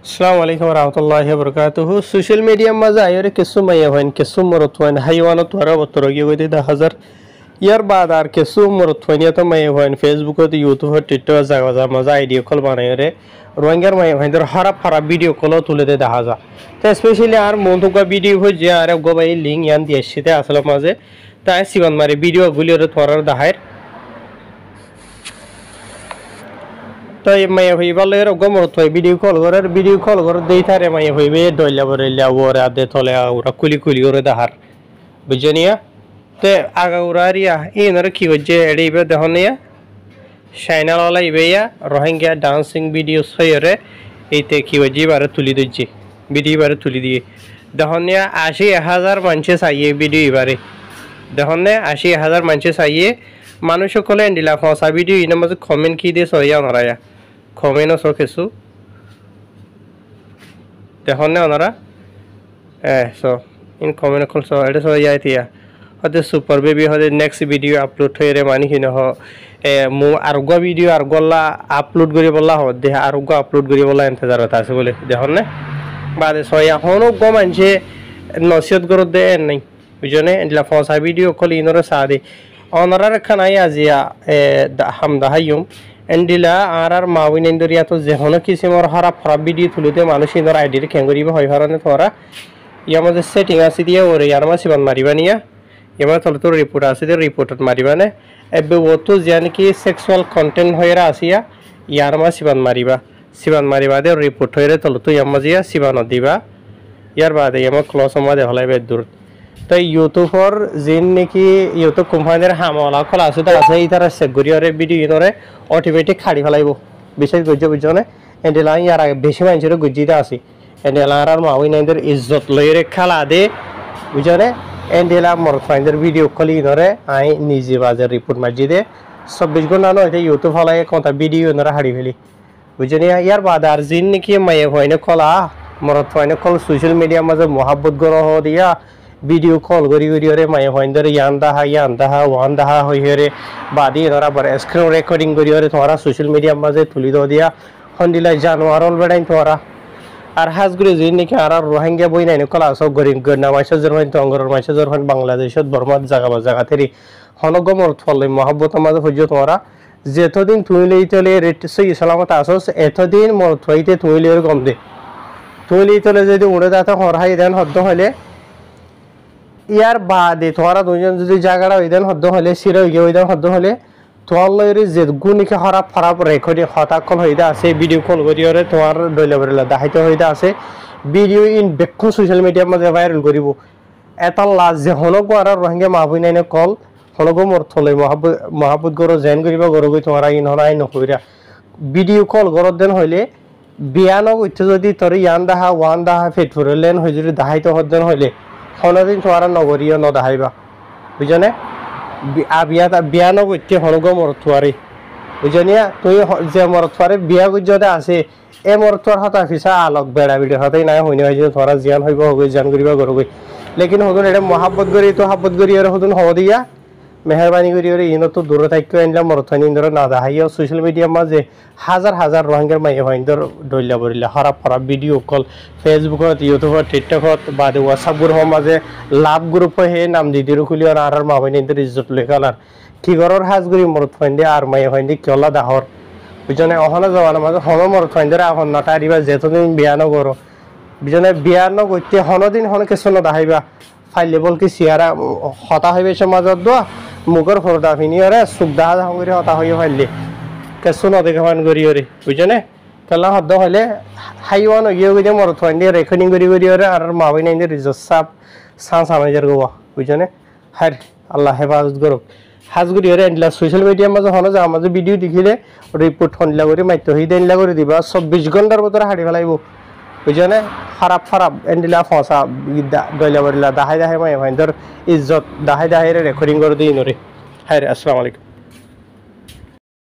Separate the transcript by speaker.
Speaker 1: Assalamu alaikum warahmatullahi wabarakatuh. Social media maza ayore kesu mayawan kesu morotwan haywanat wara botorogi godi 10000 ইয়ার বাদ আর কিছু মরুথনিয়া তো মায়াwan Facebook ও YouTube ও Twitter জায়গা মজা idea কল বানায়রে রোহিঙ্গার মায়াওয়ানদের হারাপ হারাপ video কল তুলে দে দেখা যা তো স্পেশালি আর মনতুকা ভিডিও হই যে আর গোবাই লিংক ইয়ান দিয়েছিতে আসলে মাঝে তাই সিবান মারে ভিডিও গুলি ওরে তোরার দেখায় তো মায়া হইবালে গমর তো ভিডিও কল করে দেই থারে মায়া হইবে দইলা বরেলা ওরে আদে তলে ওরা কুলি কুলি ওরে দাহার বুঝনিয়া তে আগা উরারিয়া ইনর কি হচ্ছে এডিবে দেখনিয়া চ্যানেল ওলা ইবেয়া রোহিঙ্গা ডান্সিং ভিডিও সয়রে এইতে কি হচ্ছে বারে তুলি দিচ্ছি ভিডিও বারে তুলি দিয়ে দেখনিয়া 80000 মানুষ চাইয়ে ভিডিও এবারে দেখনে 80000 মানুষ চাইয়ে মানুষ সকলে এন্ডিলা ফসা ভিডিও ইনা মাঝে কমেন্ট কি দিয়ে সইয়া নরায়া কমেন্ট সো কিছু দেখনে ওনারা so in comment call so এটা সইয়া দিয়া হতে সুপার বেবি হতে নেক্সট ভিডিও আপলোড হইরে মানি কিনা হ মু আরগো ভিডিও আরগলা আপলোড করি বলা হ দেহ আরগো আপলোড করি বলা ইন্তজার হতা আছে বলে দেখনে বাদে সইয়া হনো গো মানছে নসিহত করো দে নাই বুঝনে এন্ডিলা ফসা ভিডিও কল ইনরে সাদে অনারার খানাই আজিয়া হামদা হাইয়ুম এন্ডিলা আর মাউইন এন্ডরিয়া তো যেহনো কিসিমর হারা ফরাব ভিডিও তুলিতে মানুষ ইনর আইডির কেঙ্গরিব হয় হারানে তোরা ইয়া মধ্যে সেটিং আছে দিয়ে ওরে ইয়ার মাসি বান মারিবা নিয়া ইয়ামা তলে তো রিপোর্ট আছে দিয়ে রিপোর্টত মারিবা নে এবে ওতো যেন কি সেক্সুয়াল কন্টেন্ট হইরা আসিয়া ইয়ার মাসি বান মারিবা দে রিপোর্ট হইরে তলে তো ইয়ামা জিয়া সিবান দিবা ইয়ার বাদে ইয়ামা ক্লোজ আমাদে হলাইবে দূর তাই ইউটিউবর জিন নাকি ইউটিউব কোম্পানির হামলা খোলা আছে তা আছে ইতারা সেগুরিয়রে ভিডিও ইনরে অটোমেটিক খাড়ি ফেলাইব বিশেষ গজ্জ বুঝনে এন্ডেলা ইয়ার বেশি মানুষের গজ্জিতে আছে এন্ডেলা আর মাউইনাইদের ইজ্জত লইরে খালা দে বুঝনে এন্ডেলা মরফাইনদের ভিডিও কলি ইনরে আই নিজে বাজার রিপোর্ট মাজি দে 24 ঘন্টা নয় ইউটিউব হলাই কোনটা ভিডিও ইনরে হাড়ি ফেলি বুঝনে ইয়ার বাদ আর জিন নাকি মায়ে হয়নে খোলা মরফাইনে কল সোশ্যাল মিডিয়া মাঝে মহাব্বত গ্রহ দিয়া ভিডিও কল করি ওরে মায়ে হইন্দর ইয়ান দাহা ওয়ান দাহা হইরে বাদি ধরা বার স্ক্রিন রেকর্ডিং করি ওরে তোরা সোশ্যাল মিডিয়া মাঝে তুলি দিয়া হন্দিলা জানোয়ারল বেড়াইন তোরা আর হাজগুরি জিন নাকি আর রোহিঙ্গা বই নাই কলা সব গরি গনা মাইসা জরমান তঙ্গর মাইসা জরমান বাংলাদেশত বর্মাত জায়গা থেরি হনগমর ফলে মহব্বত মাঝে হইজ তোরা যেতদিন তুই লইতলে রেট সই সালামত আসস এতদিন মর থইতে তুই লইর গম দে তুই লইতলে যদি উড়ে দাতা হরহাই দেন হদ্দ হলে ইয়ার বাদে তোরা দুজন যদি জায়গাটা ওইদিন হদ্দ হলে সিরে গিয়ে ওইদিন হদ্দ হলে তোমার লইরে যে গুনিকে খারাপ খারাপ রেকর্ডিং হতাকল হইতে আছে ভিডিও কল করিওরে তোমার দইলা বরিলা দাহিত হইতে আছে ভিডিও ইন বেক্ষণ সোশ্যাল মিডিয়ার মাঝে ভাইরাল করিব এটা লাজ যে হনগো আর রোহিঙ্গা মাহবুই নাইনে কল হনগো মোর থলে মহাবুত গরো জেন করিবা গরো গই তোমার ইন হনাই নকইরা ভিডিও কল গরত দেন হইলে বিয়ানক উঠতে যদি তোর ইয়ান দাহা ওয়ান দাহা ফেট ফুরলেন হই যদি দাহিত হদ্দেন হইলে হনদিন তোরা নগরীয় নদাহাইবা বুঝনে বিয়া নগত্যে হনগ মরথুয়ারি বুঝনিয়া তুই যে মরথুয়ারে বিয়া গুজতে আছে এ মরথুয়ার হতা ফিসা আলোক বেড়া বিড়ি হতেই নাই হইনি হয় যে তোরা জিয়ান হইব হগৈ জান করিবা গরগৈ লেকিন হদুন এটা মহাব্বত করি তো হাব্বত করি আর হদুন হও দিয়া মেহরবানি করি আর ইনো তো দূরে থাকি আনলাম মরথুয়ানি ইন্দর না দাহাইয়া সোশ্যাল মিডিয়ার মাঝে হাজার রোহিঙ্গার মাই হইন্দর দইলা বরিলা খারাপ ভিডিও কল ফেসবুকত ইউটিউবত টিকটকত বাদে হোয়াটসঅ্যাপ গ্রুপের মাঝে লাভ গ্রুপ হে নাম দিদির খুলি আর মাহবিন ইন্দর ইজ্জত লেখালার কি গরর হাজগুড়ি মরত ফাইন্দে আর মাই হইন্দে কিয়লা দাহর বুঝনে অহনা জমানার মাঝে হন মরত ফাইন্দরে এখন নাটা দিবা যেতদিন বিয়ানো করো বুঝনে বিয়ানো করতে হনদিন হন কিছু নদাহাইবা ফাইল লেবল কি সিয়ারা হতা হইবে সমাজত দোয়া মুখর ফরদা ফিনিয়রে সুখদাহা হঙ্গরি হতা হইয়া ফাইলে কিছু নদেখা ফান করি ওরে বুঝনে কেলা হদ্দ হলে হাইওয়ান গিয়ে গিয়ে মরত ফাইন্দে রেকর্ডিং করি ওরে আর মাহবিন ইন্দে রিজত সাপ সামাজার গোয়া বুঝনে হার আল্লাহ হেফাজত করুক হাজগুড়ি হরে এন্ডলা সোশ্যাল মিডিয়ার মাঝে হন যে আমাদের ভিডিও দেখিলে রিপোর্ট হনলা করে মাইত হই দেনলা করে দিবা 24 ঘন্টার ভিতরে হাড়ি ফেলাইব বুঝনে খারাপ এন্ডলা ফসা দইলা বরিলা দাহাই মাই ভাইন্দর ইজ্জত দাহাই রেকর্ডিং করে দিই নরে হায় আসসালামু আলাইকুম।